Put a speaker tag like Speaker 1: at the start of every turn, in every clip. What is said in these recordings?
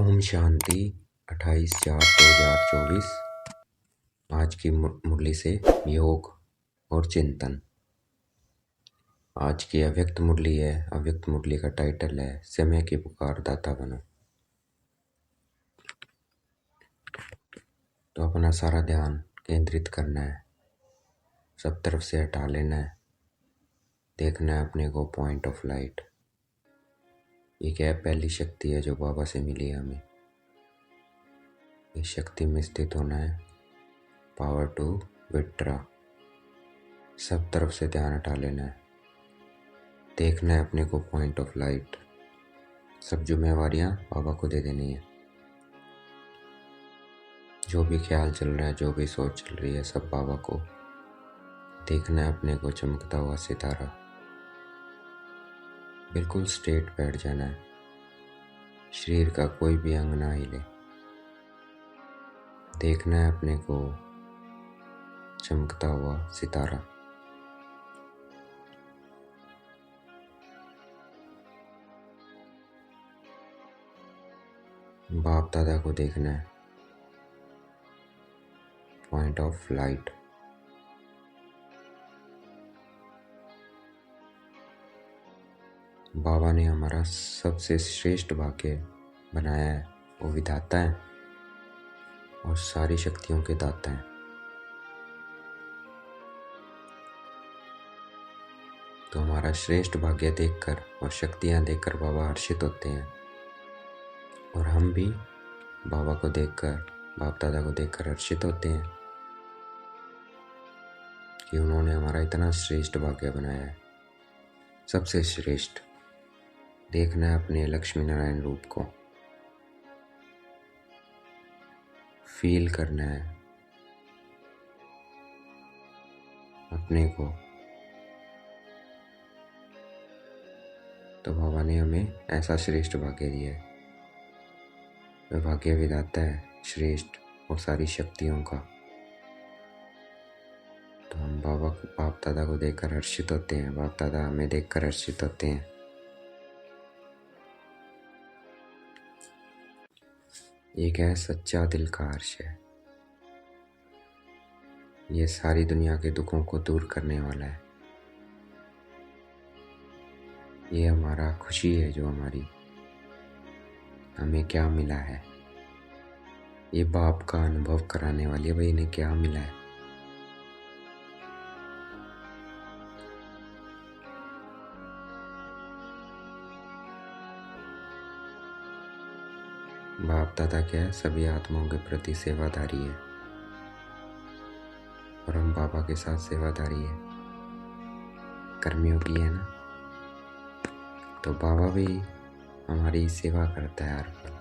Speaker 1: ओम शांति 28/4/2024। आज की मुरली से योग और चिंतन। आज की अव्यक्त मुरली है। अव्यक्त मुरली का टाइटल है समय की पुकार दाता बनो। तो अपना सारा ध्यान केंद्रित करना है, सब तरफ से हटा लेना है, देखना है अपने को पॉइंट ऑफ लाइट। ये क्या है? पहली शक्ति है जो बाबा से मिली है हमें। इस शक्ति में स्थित होना है। Power to withdraw. सब तरफ से ध्यान हटा लेना है, देखना है अपने को पॉइंट ऑफ लाइट। सब जिम्मेवारियां बाबा को दे देनी है। जो भी ख्याल चल रहा है, जो भी सोच चल रही है, सब बाबा को देखना है। अपने को चमकता हुआ सितारा। बिल्कुल स्ट्रेट बैठ जाना है, शरीर का कोई भी अंग ना हिले। देखना है अपने को चमकता हुआ सितारा। बाप दादा को देखना है, पॉइंट ऑफ लाइट। बाबा ने हमारा सबसे श्रेष्ठ भाग्य बनाया है। वो विधाता है और सारी शक्तियों के दाता हैं। तो हमारा श्रेष्ठ भाग्य देखकर और शक्तियां देखकर बाबा हर्षित होते हैं। और हम भी बाबा को देखकर, बाप दादा को देखकर हर्षित होते हैं कि उन्होंने हमारा इतना श्रेष्ठ भाग्य बनाया है, सबसे श्रेष्ठ। देखना है अपने लक्ष्मी नारायण रूप को, फील करना है अपने को। तो बाबा ने हमें ऐसा श्रेष्ठ भाग्य दिया है। वह भाग्य विधाता है श्रेष्ठ और सारी शक्तियों का। तो हम बाबा को, बाप दादा को देखकर हर्षित होते हैं, बाप दादा हमें देखकर हर्षित होते हैं। एक है सच्चा दिल का हर्ष है। ये सारी दुनिया के दुखों को दूर करने वाला है। ये हमारा खुशी है जो हमारी, हमें क्या मिला है। ये बाप का अनुभव कराने वाली है, भाई इन्हें क्या मिला है। बाप दादा क्या है? सभी आत्माओं के प्रति सेवादारी है और हम बाबा के साथ सेवादारी है। कर्मियों की है ना, तो बाबा भी हमारी सेवा करता है हर पल।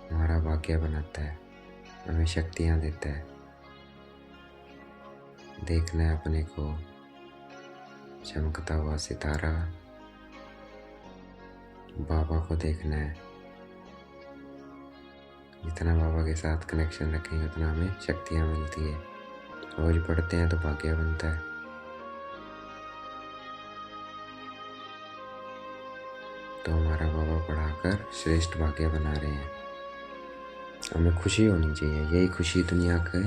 Speaker 1: हमारा भाग्य बनाता है, हमें शक्तियाँ देता है। देखना है अपने को चमकता हुआ सितारा। बाबा को देखना है। जितना बाबा के साथ कनेक्शन रखेंगे उतना हमें शक्तियाँ मिलती है। रोज पढ़ते हैं तो भाग्य बनता है। तो हमारा बाबा पढ़ाकर श्रेष्ठ भाग्य बना रहे हैं। हमें खुशी होनी चाहिए। यही खुशी दुनिया के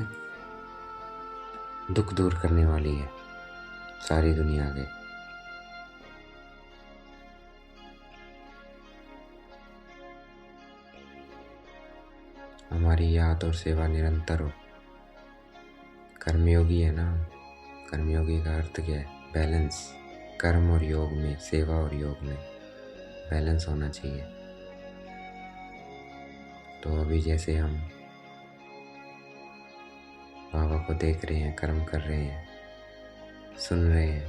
Speaker 1: दुख दूर करने वाली है, सारी दुनिया के। हमारी याद और सेवा निरंतर हो। कर्मयोगी है ना, कर्मयोगी का अर्थ क्या है? बैलेंस। कर्म और योग में, सेवा और योग में बैलेंस होना चाहिए। तो अभी जैसे हम बाबा को देख रहे हैं, कर्म कर रहे हैं, सुन रहे हैं,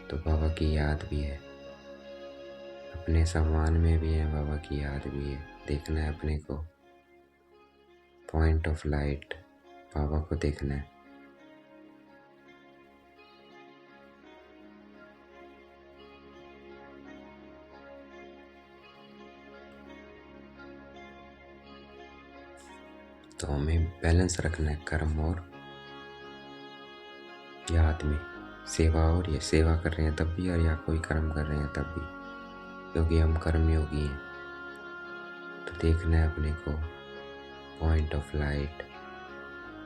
Speaker 1: तो बाबा की याद भी है। अपने सम्मान में भी है, बाबा की याद भी है। देखना है अपने को पॉइंट ऑफ लाइट। बाबा को देखना है। तो हमें बैलेंस रखना है कर्म और याद में। सेवा, और ये सेवा कर रहे हैं तब भी और या कोई कर्म कर रहे हैं तब भी। क्योंकि हम कर्मयोगी हैं। तो देखना है अपने को पॉइंट ऑफ लाइट,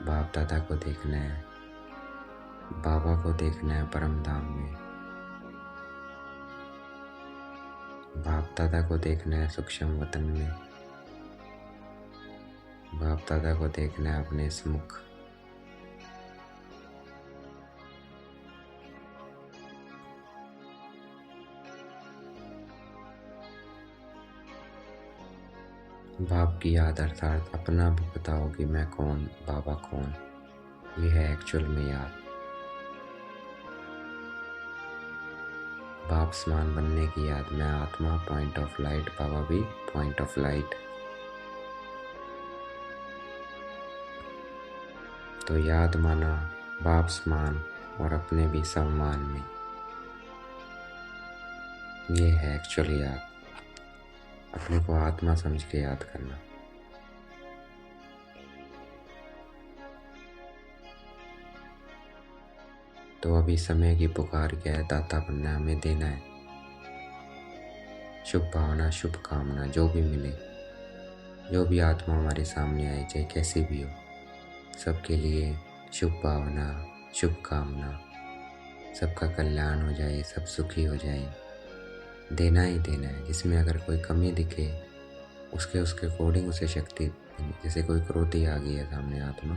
Speaker 1: बाप दादा को देखना है, बाबा को देखना है परम धाम में, बाप दादा को देखना है सूक्ष्म वतन में, बाप दादा को देखना है अपने समुख। बाप की याद अर्थात अपना भी पता हो कि मैं कौन, बाबा कौन, ये है एक्चुअल में याद। बाप समान बनने की याद, मैं आत्मा पॉइंट ऑफ लाइट, बाबा भी पॉइंट ऑफ लाइट। तो याद माना बाप समान और अपने भी सम्मान में, ये है एक्चुअल याद। अपने को आत्मा समझ के याद करना। तो अभी समय की पुकार क्या है? दाता बनना है, हमें देना है। शुभ भावना, शुभ कामना, जो भी मिले, जो भी आत्मा हमारे सामने आए, चाहे कैसी भी हो, सबके लिए शुभ भावना, शुभ कामना, सबका कल्याण हो जाए, सब सुखी हो जाए। देना ही देना है। जिसमें अगर कोई कमी दिखे, उसके अकॉर्डिंग उसे शक्ति देनी। जैसे कोई क्रोधी आ गई है सामने आत्मा,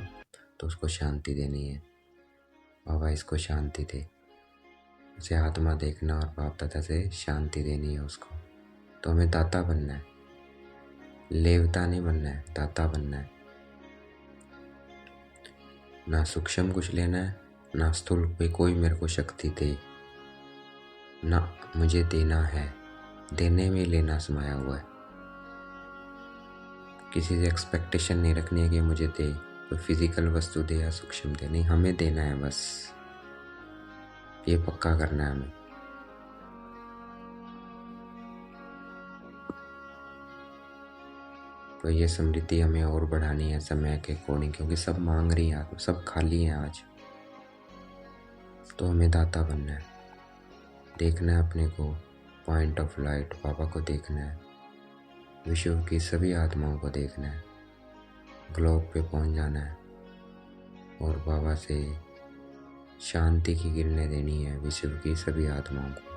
Speaker 1: तो उसको शांति देनी है। बाबा इसको शांति दे, उसे आत्मा देखना और बाप दादा से शांति देनी है उसको। तो हमें दाता बनना है, लेवता नहीं बनना है, दाता बनना है। ना सूक्ष्म कुछ लेना है, ना स्थूल पे कोई मेरे को शक्ति दे, ना मुझे देना है। देने में लेना समाया हुआ है। किसी से एक्सपेक्टेशन नहीं रखनी है कि मुझे दे, कोई फिजिकल वस्तु दे या सूक्ष्म दे, नहीं, हमें देना है बस। ये पक्का करना है हमें। तो ये समृद्धि हमें और बढ़ानी है समय के अकॉर्डिंग, क्योंकि सब मांग रही है, सब खाली है आज। तो हमें दाता बनना है। देखना है अपने को पॉइंट ऑफ लाइट, बाबा को देखना है, विश्व की सभी आत्माओं को देखना है, ग्लोब पे पहुंच जाना है और बाबा से शांति की किरणें देनी है विश्व की सभी आत्माओं को।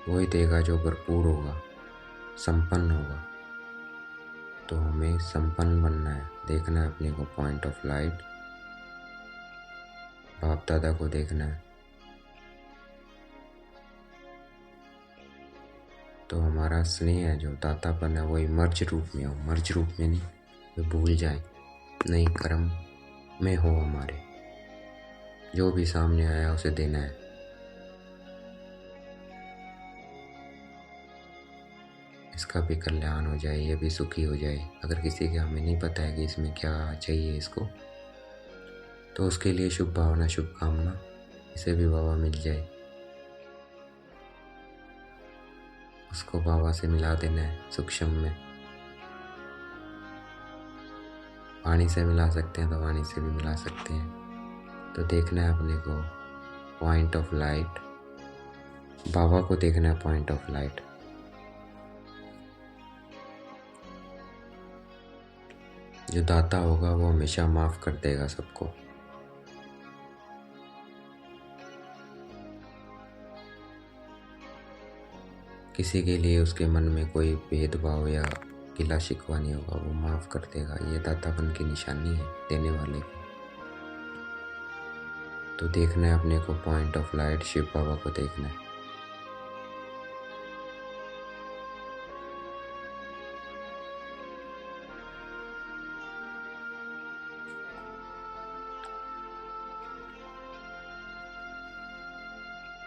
Speaker 1: वही देगा जो भरपूर होगा, संपन्न होगा। तो हमें संपन्न बनना है। देखना है अपने को पॉइंट ऑफ लाइट, बाप दादा को देखना है। तो हमारा स्नेह है जो दातापन है, वही मर्ज रूप में हो, मर्ज रूप में नहीं, वे भूल जाए, नहीं, कर्म में हो हमारे। जो भी सामने आया उसे देना है। इसका भी कल्याण हो जाए, ये भी सुखी हो जाए। अगर किसी के हमें नहीं पता है कि इसमें क्या चाहिए इसको, तो उसके लिए शुभ भावना, शुभ कामना, इसे भी बाबा मिल जाए, उसको बाबा से मिला देना है सूक्ष्म में। वाणी से मिला सकते हैं तो वाणी से भी मिला सकते हैं। तो देखना है अपने को पॉइंट ऑफ लाइट, बाबा को देखना है पॉइंट ऑफ लाइट। जो दाता होगा वो हमेशा माफ कर देगा सबको। किसी के लिए उसके मन में कोई भेदभाव या गिला शिकवा नहीं होगा, वो माफ कर देगा। ये दातापन की निशानी है देने वाले को। तो देखना है अपने को पॉइंट ऑफ लाइट, शिव बाबा को देखना है।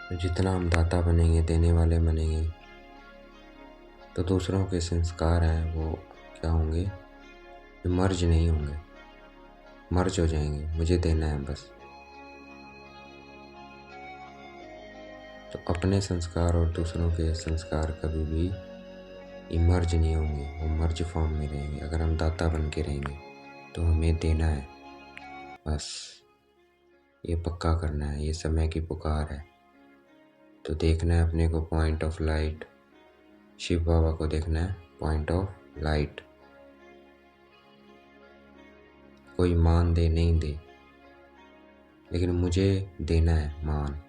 Speaker 1: तो जितना हम दाता बनेंगे, देने वाले बनेंगे, तो दूसरों के संस्कार हैं वो क्या होंगे, मर्ज नहीं होंगे, मर्ज हो जाएंगे। मुझे देना है बस। तो अपने संस्कार और दूसरों के संस्कार कभी भी मर्ज नहीं होंगे, वो मर्ज फॉर्म में रहेंगे अगर हम दाता बन के रहेंगे। तो हमें देना है, बस ये पक्का करना है। ये समय की पुकार है। तो देखना है अपने को पॉइंट ऑफ लाइट। शिव बाबा को देखना है पॉइंट ऑफ लाइट। कोई मान दे नहीं दे, लेकिन मुझे देना है मान।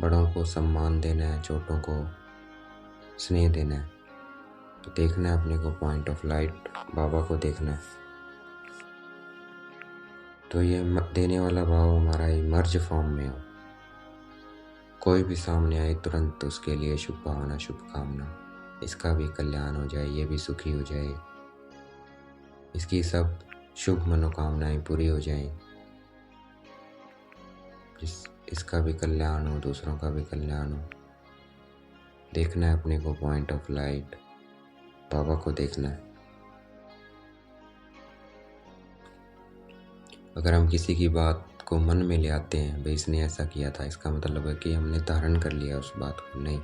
Speaker 1: बड़ों को सम्मान देना है, छोटों को स्नेह देना है। तो देखना है अपने को पॉइंट ऑफ लाइट, बाबा को देखना है। तो ये देने वाला भाव हमारा इमर्ज फॉर्म में हो। कोई भी सामने आए तुरंत उसके लिए शुभ भावना, शुभकामना, इसका भी कल्याण हो जाए, ये भी सुखी हो जाए, इसकी सब शुभ मनोकामनाएं पूरी हो जाएं, इसका भी कल्याण हो, दूसरों का भी कल्याण हो। देखना है अपने को पॉइंट ऑफ लाइट, बाबा को देखना है। अगर हम किसी की बात को मन में ले आते हैं, भाई इसने ऐसा किया था, इसका मतलब है कि हमने धारण कर लिया उस बात को। नहीं,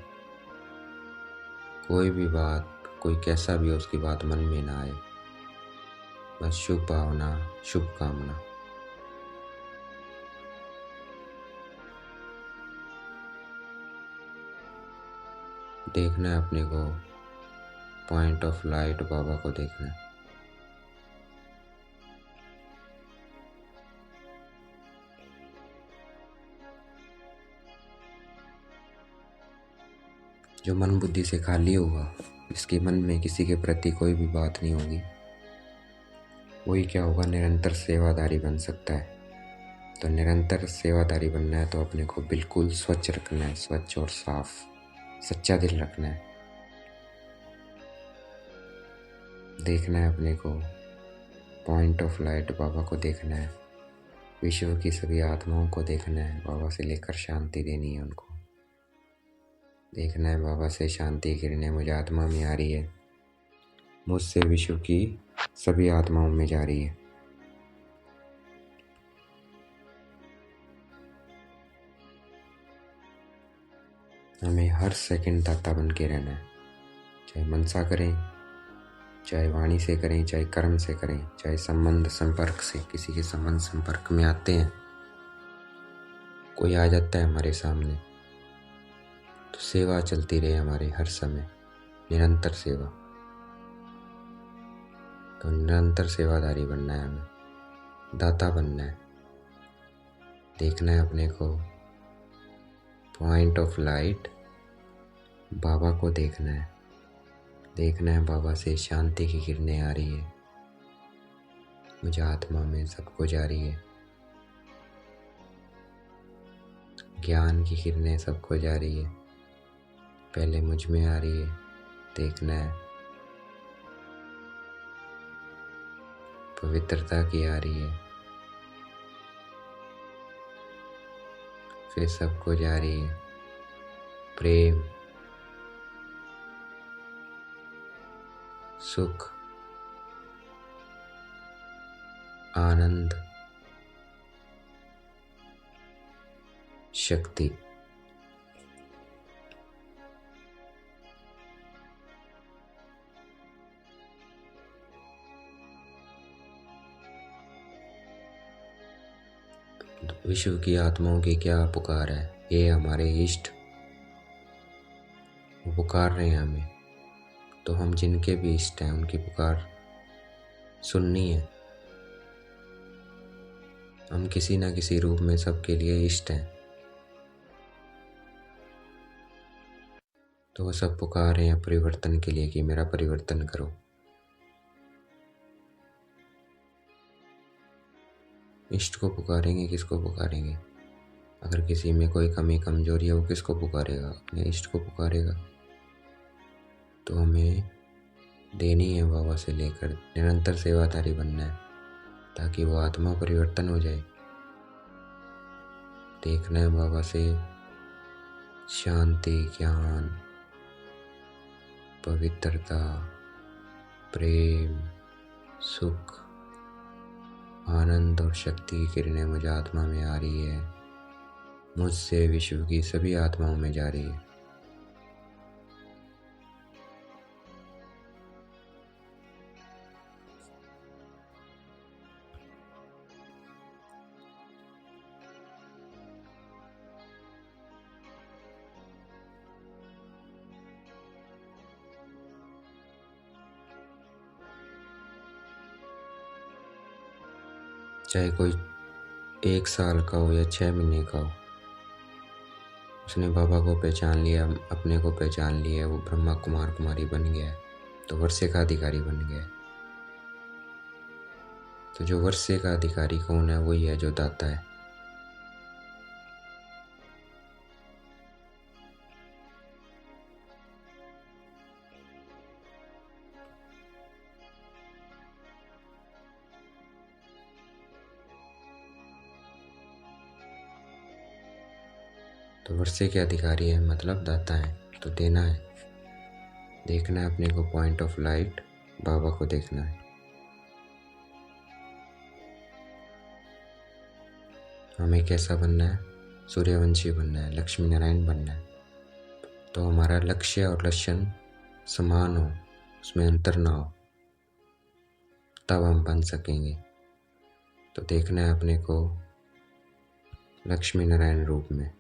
Speaker 1: कोई भी बात, कोई कैसा भी हो, उसकी बात मन में ना आए, बस शुभ भावना, शुभकामना। देखना है अपने को पॉइंट ऑफ लाइट, बाबा को देखना है। जो मन बुद्धि से खाली होगा, जिसके मन में किसी के प्रति कोई भी बात नहीं होगी, वही क्या होगा, निरंतर सेवादारी बन सकता है। तो निरंतर सेवादारी बनना है तो अपने को बिल्कुल स्वच्छ रखना है, स्वच्छ और साफ, सच्चा दिल रखना है। देखना है अपने को पॉइंट ऑफ लाइट, बाबा को देखना है। विश्व की सभी आत्माओं को देखना है, बाबा से लेकर शांति देनी है उनको। देखना है बाबा से शांति किरणें मुझे आत्मा में आ रही है, मुझसे विश्व की सभी आत्माओं में जा रही है। हमें हर सेकंड दाता बन के रहना है, चाहे मनसा करें, चाहे वाणी से करें, चाहे कर्म से करें, चाहे संबंध संपर्क से, किसी के संबंध संपर्क में आते हैं, कोई आ जाता है हमारे सामने, तो सेवा चलती रहे हमारे हर समय, निरंतर सेवा। तो निरंतर सेवादारी बनना है, हमें दाता बनना है। देखना है अपने को पॉइंट ऑफ लाइट, बाबा को देखना है। देखना है बाबा से शांति की किरणें आ रही है, मुझे आत्मा में सबको जा रही है, ज्ञान की किरणें सबको जा रही है, पहले मुझ में आ रही है। देखना है पवित्रता की आ रही है, फिर सबको जा रही है प्रेम, सुख, आनंद, शक्ति। विश्व की आत्माओं की क्या पुकार है, ये हमारे इष्ट वो पुकार रहे हैं हमें। तो हम जिनके भी इष्ट हैं उनकी पुकार सुननी है। हम किसी ना किसी रूप में सबके लिए इष्ट हैं, तो वो सब पुकार रहे हैं परिवर्तन के लिए कि मेरा परिवर्तन करो। इष्ट को पुकारेंगे, किसको पुकारेंगे? अगर किसी में कोई कमी कमजोरी है, वो किसको पुकारेगा? अपने इष्ट को पुकारेगा। तो हमें देनी है बाबा से लेकर, निरंतर सेवादारी बनना है ताकि वो आत्मा परिवर्तन हो जाए। देखना है बाबा से शांति, ज्ञान, पवित्रता, प्रेम, सुख, आनंद और शक्ति की किरणें मुझे आत्मा में आ रही है, मुझसे विश्व की सभी आत्माओं में जा रही है। चाहे कोई 1 साल का हो या 6 महीने का हो, उसने बाबा को पहचान लिया, अपने को पहचान लिया, वो ब्रह्मा कुमार कुमारी बन गया है, तो वर्षे का अधिकारी बन गया है। तो जो वर्षे का अधिकारी कौन है? वही है जो दाता है। तो वर्षे के अधिकारी है मतलब दाता है, तो देना है, देखना है अपने को पॉइंट ऑफ लाइट, बाबा को देखना है। हमें कैसा बनना है? सूर्यवंशी बनना है, लक्ष्मी नारायण बनना है। तो हमारा लक्ष्य और लक्षण समान हो, उसमें अंतर ना हो, तब हम बन सकेंगे। तो देखना है अपने को लक्ष्मी नारायण रूप में।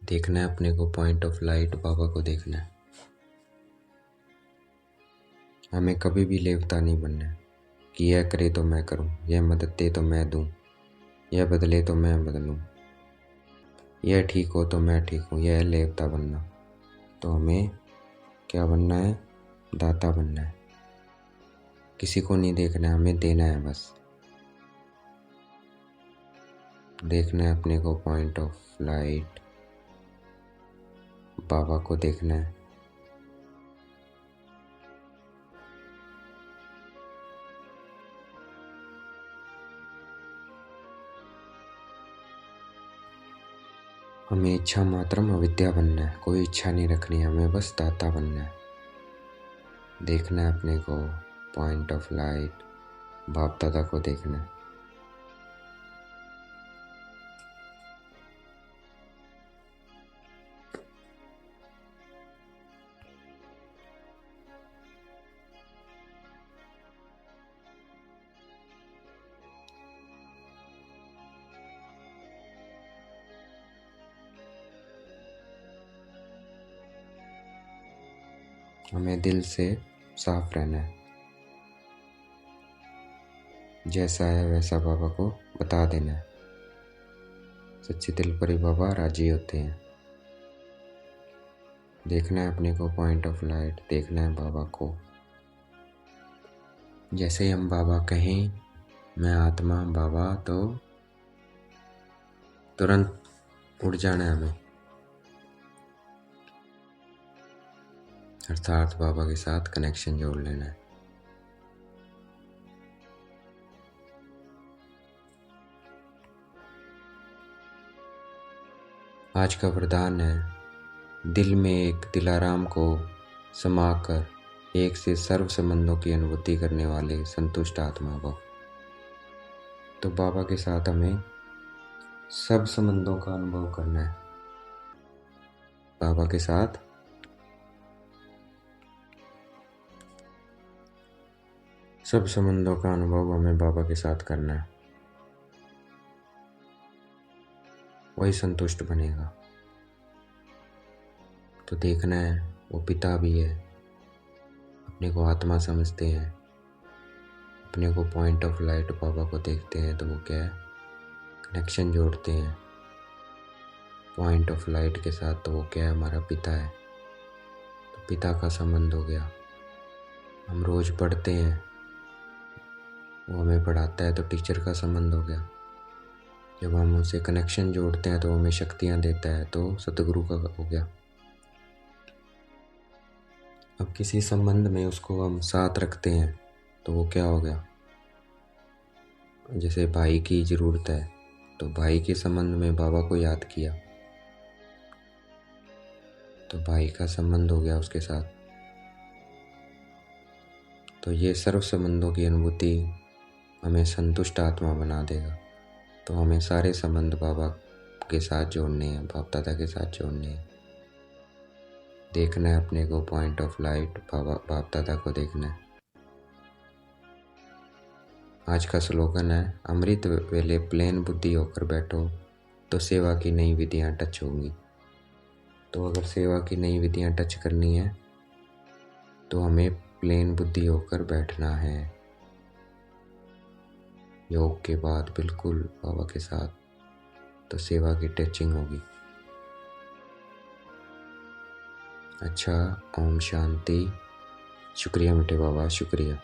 Speaker 1: देखना है अपने को पॉइंट ऑफ लाइट, बाबा को देखना है। हमें कभी भी लेवता नहीं बनना है कि यह करे तो मैं करूं, यह मदद दे तो मैं दूं, यह बदले तो मैं बदलूं, यह ठीक हो तो मैं ठीक हूं, यह लेवता बनना। तो हमें क्या बनना है? दाता बनना है। किसी को नहीं देखना है, हमें देना है बस। देखना है अपने को पॉइंट ऑफ लाइट, बाबा को देखना है। हमें इच्छा मात्रम अविद्या बनना है, कोई इच्छा नहीं रखनी, हमें बस दाता बनना है। देखना है अपने को पॉइंट ऑफ लाइट, बाप दादा को देखना है। हमें दिल से साफ रहना है, जैसा है वैसा बाबा को बता देना है। सच्चे दिल पर ही बाबा राजी होते हैं। देखना है अपने को पॉइंट ऑफ लाइट, देखना है बाबा को। जैसे ही हम बाबा कहें मैं आत्मा बाबा, तो तुरंत उड़ जाना है हमें, अर्थात बाबा के साथ कनेक्शन जोड़ लेना है। आज का वरदान है, दिल में एक दिलाराम को समाकर एक से सर्व संबंधों की अनुभूति करने वाले संतुष्ट आत्मा भव। तो बाबा के साथ हमें सब संबंधों का अनुभव करना है। बाबा के साथ सब संबंधों का अनुभव हमें बाबा के साथ करना है, वही संतुष्ट बनेगा। तो देखना है वो पिता भी है, अपने को आत्मा समझते हैं, अपने को पॉइंट ऑफ लाइट बाबा को देखते हैं, तो वो क्या है? कनेक्शन जोड़ते हैं पॉइंट ऑफ लाइट के साथ, तो वो क्या है? हमारा पिता है। तो पिता का संबंध हो गया। हम रोज पढ़ते हैं, वो हमें पढ़ाता है, तो टीचर का संबंध हो गया। जब हम उनसे कनेक्शन जोड़ते हैं तो हमें शक्तियाँ देता है, तो सतगुरु का हो गया। अब किसी संबंध में उसको हम साथ रखते हैं, तो वो क्या हो गया? जैसे भाई की ज़रूरत है, तो भाई के संबंध में बाबा को याद किया, तो भाई का संबंध हो गया उसके साथ। तो ये सर्व संबंधों की अनुभूति हमें संतुष्ट आत्मा बना देगा। तो हमें सारे संबंध बाबा के साथ जोड़ने हैं, बाप दादा के साथ जोड़ने हैं। देखना है अपने को पॉइंट ऑफ लाइट, बाबा बाप दादा को देखना है। आज का स्लोगन है, अमृत वेले प्लेन बुद्धि होकर बैठो, तो सेवा की नई विधियाँ टच होंगी। तो अगर सेवा की नई विधियां टच करनी है तो हमें प्लेन बुद्धि होकर बैठना है। योग के बाद बिल्कुल बाबा के साथ तो सेवा की टचिंग होगी। अच्छा, ओम शांति। शुक्रिया मीठे बाबा, शुक्रिया।